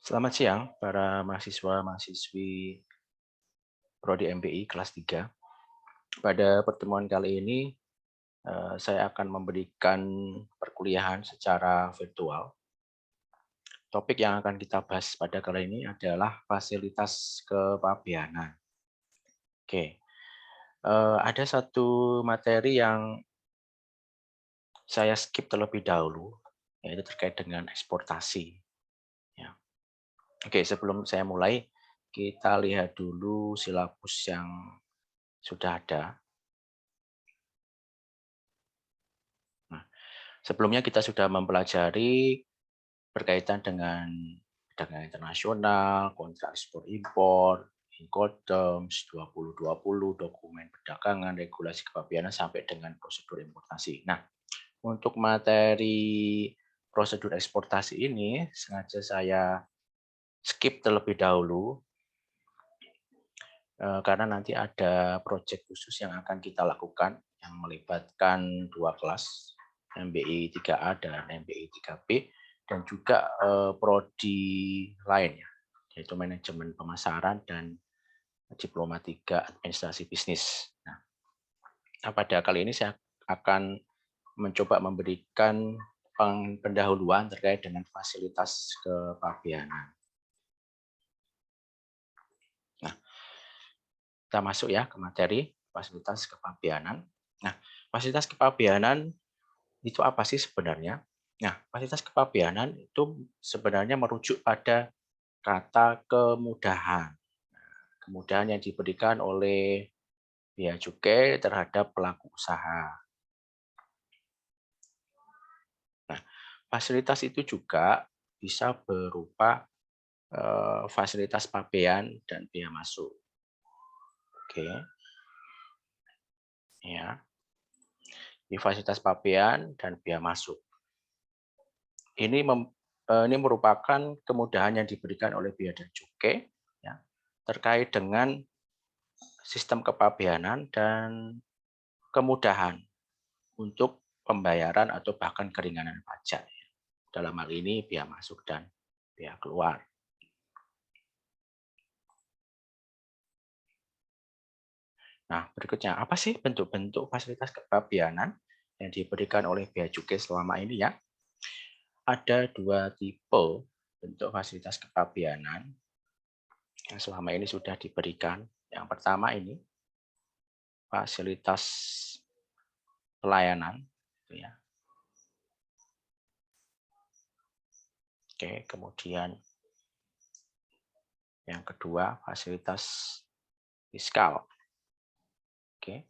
Selamat siang para mahasiswa-mahasiswi Prodi MBI kelas 3. Pada pertemuan kali ini, saya akan memberikan perkuliahan secara virtual. Topik yang akan kita bahas pada kali ini adalah fasilitas kepabeanan. Oke, ada satu materi yang saya skip terlebih dahulu, yaitu terkait dengan eksportasi. Ya. Oke, sebelum saya mulai, kita lihat dulu silabus yang sudah ada. Nah, sebelumnya kita sudah mempelajari berkaitan dengan perdagangan internasional, kontrak ekspor impor, Incoterms 2020, dokumen perdagangan, regulasi kepabeanan sampai dengan prosedur importasi. Nah, untuk materi prosedur eksportasi ini sengaja saya skip terlebih dahulu karena nanti ada proyek khusus yang akan kita lakukan yang melibatkan dua kelas, MBI 3A dan MBI 3B, dan juga prodi lain, yaitu manajemen pemasaran dan diplomatika administrasi bisnis. Nah, pada kali ini saya akan mencoba memberikan pendahuluan terkait dengan fasilitas kepabeanan. Nah, kita masuk ya ke materi fasilitas kepabeanan. Nah, fasilitas kepabeanan itu apa sih sebenarnya? Nah, fasilitas kepabeanan itu sebenarnya merujuk pada kata kemudahan. Kemudahan yang diberikan oleh bea cukai terhadap pelaku usaha. Nah, fasilitas itu juga bisa berupa fasilitas pabean dan bea masuk. Oke, ya. Di fasilitas pabean dan bea masuk. Ini merupakan kemudahan yang diberikan oleh bea dan cukai ya, terkait dengan sistem kepabeanan dan kemudahan untuk pembayaran atau bahkan keringanan pajak. Dalam hal ini bea masuk dan bea keluar. Nah, berikutnya apa sih bentuk-bentuk fasilitas kepabeanan yang diberikan oleh bea cukai selama ini ya? Ada dua tipe bentuk fasilitas kepabeanan yang selama ini sudah diberikan. Yang pertama ini fasilitas pelayanan, gitu ya. Oke, kemudian yang kedua fasilitas fiskal. Oke.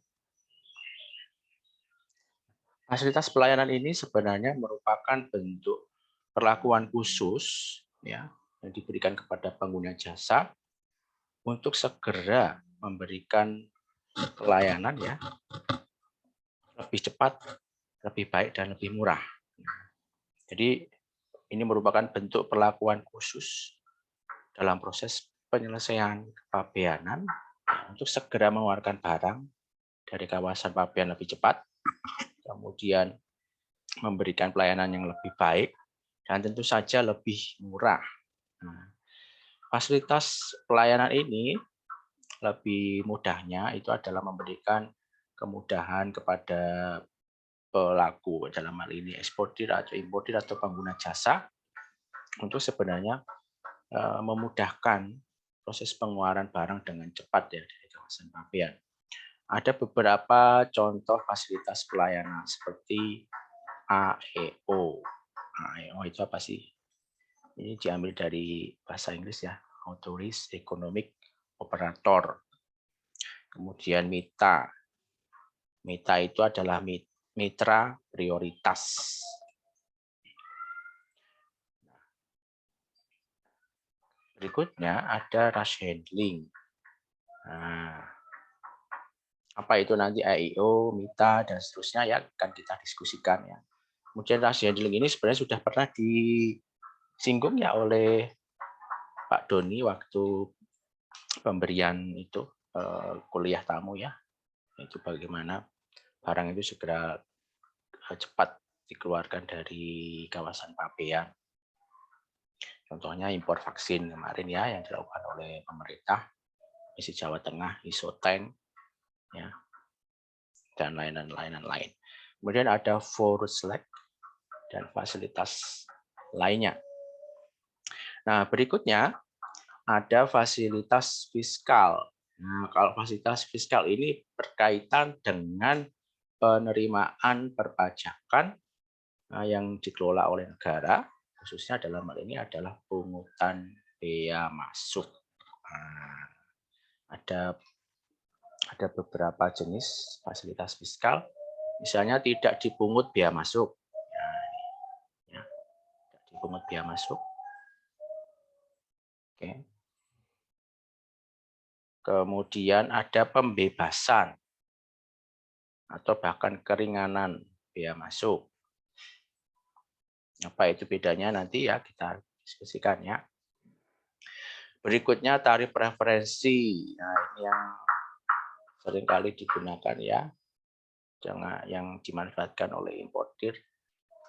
Fasilitas pelayanan ini sebenarnya merupakan bentuk perlakuan khusus ya yang diberikan kepada pengguna jasa untuk segera memberikan pelayanan ya lebih cepat, lebih baik dan lebih murah. Jadi ini merupakan bentuk perlakuan khusus dalam proses penyelesaian kepabeanan untuk segera mengeluarkan barang dari kawasan pabean lebih cepat, kemudian memberikan pelayanan yang lebih baik, dan tentu saja lebih murah. Nah, fasilitas pelayanan ini lebih mudahnya itu adalah memberikan kemudahan kepada pelaku, dalam hal ini eksportir atau importir atau pengguna jasa, untuk sebenarnya memudahkan proses pengeluaran barang dengan cepat ya dari kawasan pabean. Ada beberapa contoh fasilitas pelayanan seperti AEO. AEO itu apa sih? Ini diambil dari bahasa Inggris ya, Authorized Economic Operator. Kemudian MITA. MITA itu adalah mitra prioritas. Berikutnya ada rush handling. Nah, apa itu nanti AIO, MITA, dan seterusnya ya akan kita diskusikan ya. Kemudian rush handling ini sebenarnya sudah pernah disinggung ya oleh Pak Doni waktu pemberian itu kuliah tamu ya, itu bagaimana barang itu segera cepat dikeluarkan dari kawasan pabean. Contohnya impor vaksin kemarin ya yang dilakukan oleh pemerintah, Provinsi Jawa Tengah, Isoten, ya, dan lain. Kemudian ada Forslek dan fasilitas lainnya. Nah, berikutnya ada fasilitas fiskal. Nah, kalau fasilitas fiskal ini berkaitan dengan penerimaan perpajakan yang dikelola oleh negara, khususnya dalam hal ini adalah pungutan bea masuk. Nah, ada beberapa jenis fasilitas fiskal, misalnya tidak dipungut bea masuk. Nah, ya, tidak dipungut bea masuk. Oke. Kemudian ada pembebasan atau bahkan keringanan bea masuk. Apa itu bedanya nanti ya kita diskusikan ya. Berikutnya tarif preferensi. Nah, ini yang seringkali digunakan ya. Yang dimanfaatkan oleh importir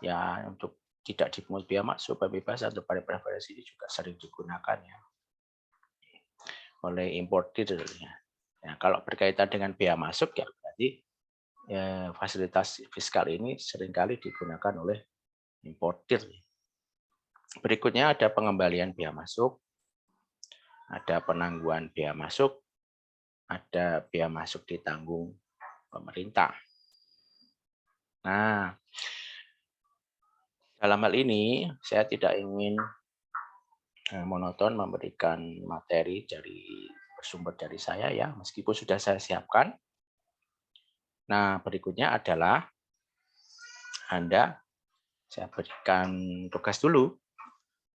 ya untuk tidak dipungut biaya masuk, pembebasan atau tarif preferensi ini juga sering digunakan ya oleh importir ya. Nah, kalau berkaitan dengan biaya masuk ya berarti ya, fasilitas fiskal ini seringkali digunakan oleh importir. Berikutnya ada pengembalian biaya masuk, ada penangguhan biaya masuk, ada biaya masuk ditanggung pemerintah. Nah, dalam hal ini saya tidak ingin monoton memberikan materi dari bersumber dari saya ya, meskipun sudah saya siapkan. Nah, berikutnya adalah saya berikan tugas dulu.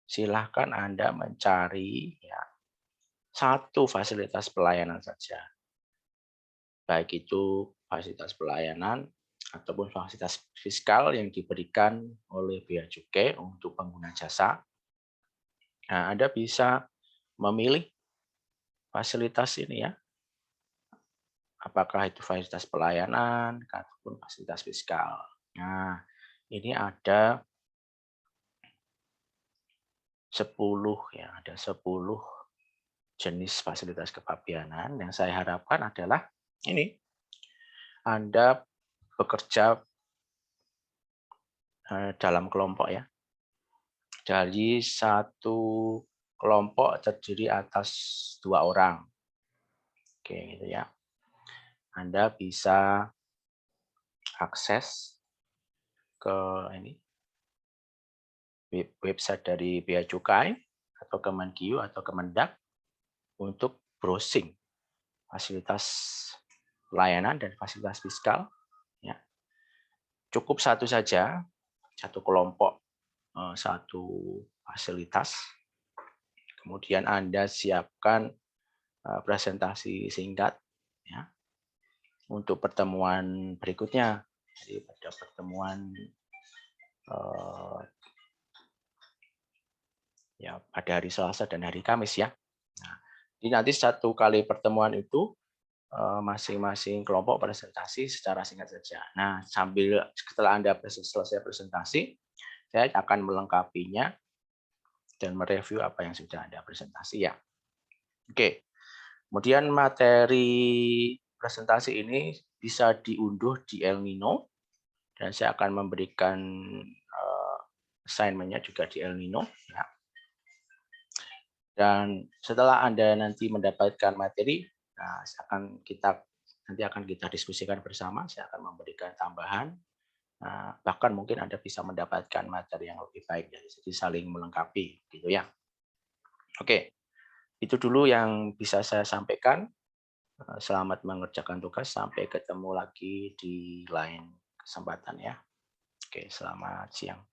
Silahkan Anda mencari ya, satu fasilitas pelayanan saja. Baik itu fasilitas pelayanan ataupun fasilitas fiskal yang diberikan oleh bea cukai untuk pengguna jasa. Nah, Anda bisa memilih fasilitas ini ya. Apakah itu fasilitas pelayanan ataupun fasilitas fiskal. Nah, ini ada 10 ya, ada 10 jenis fasilitas kepabianan yang saya harapkan adalah ini. Anda bekerja dalam kelompok ya. Dari satu kelompok terdiri atas 2 orang. Oke, gitu ya. Anda bisa akses ke ini website dari Bea Cukai atau Kemenkeu atau Kemendak untuk browsing fasilitas pelayanan dan fasilitas fiskal. Ya. Cukup satu saja, satu kelompok, satu fasilitas. Kemudian Anda siapkan presentasi singkat ya, untuk pertemuan berikutnya. Jadi pada pertemuan ya pada hari Selasa dan hari Kamis ya. Nah, jadi nanti satu kali pertemuan itu masing-masing kelompok presentasi secara singkat saja. Nah, setelah Anda selesai presentasi, saya akan melengkapinya dan mereview apa yang sudah Anda presentasi ya. Oke. Kemudian materi presentasi ini bisa diunduh di Elnino dan saya akan memberikan assignment-nya juga di Elnino ya. Dan setelah Anda nanti mendapatkan materi, nah, nanti akan kita diskusikan bersama. Saya akan memberikan tambahan, bahkan mungkin Anda bisa mendapatkan materi yang lebih baik, jadi saling melengkapi, gitu ya. Oke, itu dulu yang bisa saya sampaikan. Selamat mengerjakan tugas. Sampai ketemu lagi di lain kesempatan ya. Oke, selamat siang.